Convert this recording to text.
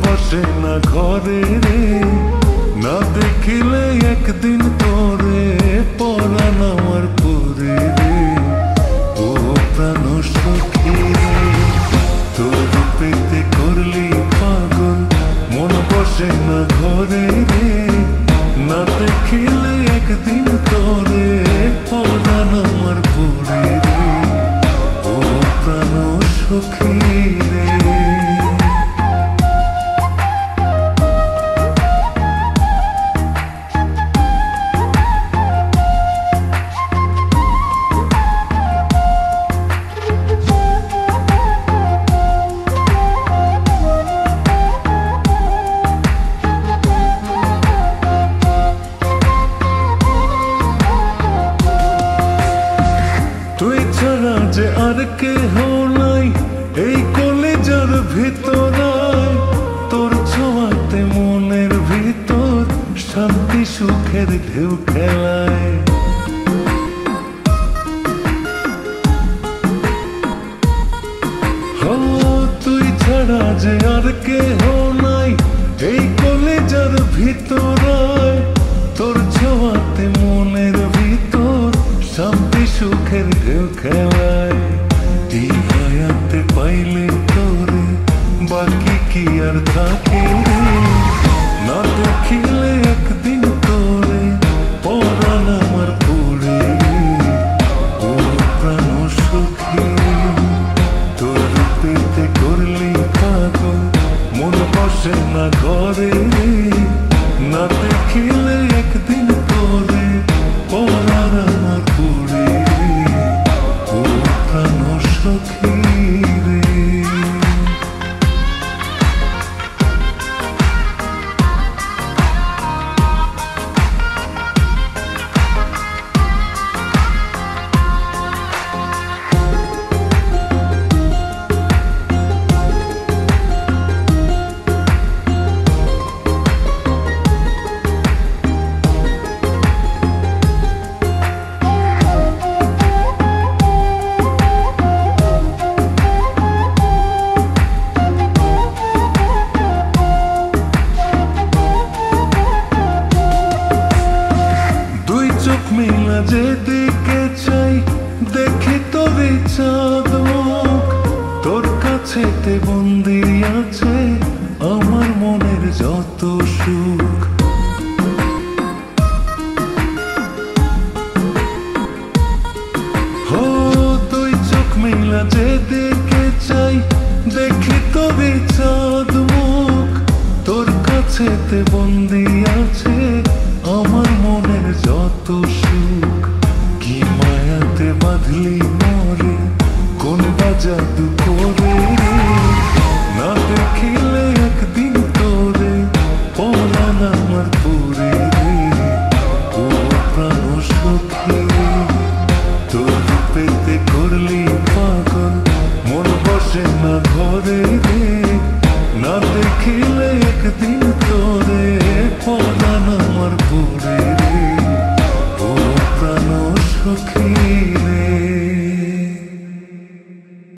বসে না ঘরে রে, না দেখিলে একদিন তোরে পরাণ আমার পরে রে। ও প্রাণ সখী রে, তোর পেতে করলি পাগল, মন বসে না ঘরে রে, না দেখিলে একদিন তোরে পরাণ আমার পরে রে। ও প্রাণ সখী রে। তুই ছাড়া যে আর কেহ নাই এই কলেজার ভিতরায়, তোর ছোঁয়াতে মনের ভিতর শান্তি সুখের ঢেউ খেলায়। ও তুই ছাড়া যে আর কেহ নাই এই কলেজার ভিতরায়, তোর ছোঁয়াতে মনের ভিতর শান্তি সুখের ঢেউ খেলায়। এই হায়াতে পাইলে তোরে বাকি কি আর থাকে রে, না দেখিলে একদিন তোরে পরাণ আমার পড়ে। ও প্রাণ সখী, তোর পেতে করলি পাগল, মন বসে না ঘরে রে, না দেখিলে একদিন তোরে পরাণ আমার পড়ে। ও প্রাণ সখী রে। চোখ মেলা যেদিকে চাই দেখি তোরে চাঁদ মুখ, তোর কাছেতে বন্দি আছে আমার মনের যত সুখ। হো তুই চোখ মেলা যেদিকে চাই দেখি তোরে চাঁদ মুখ, তোর কাছেতে বন্দি আছে আমার মনের যত সুখ। কি মায়াতে বাঁধলি মরে, কোন বা জাদু করে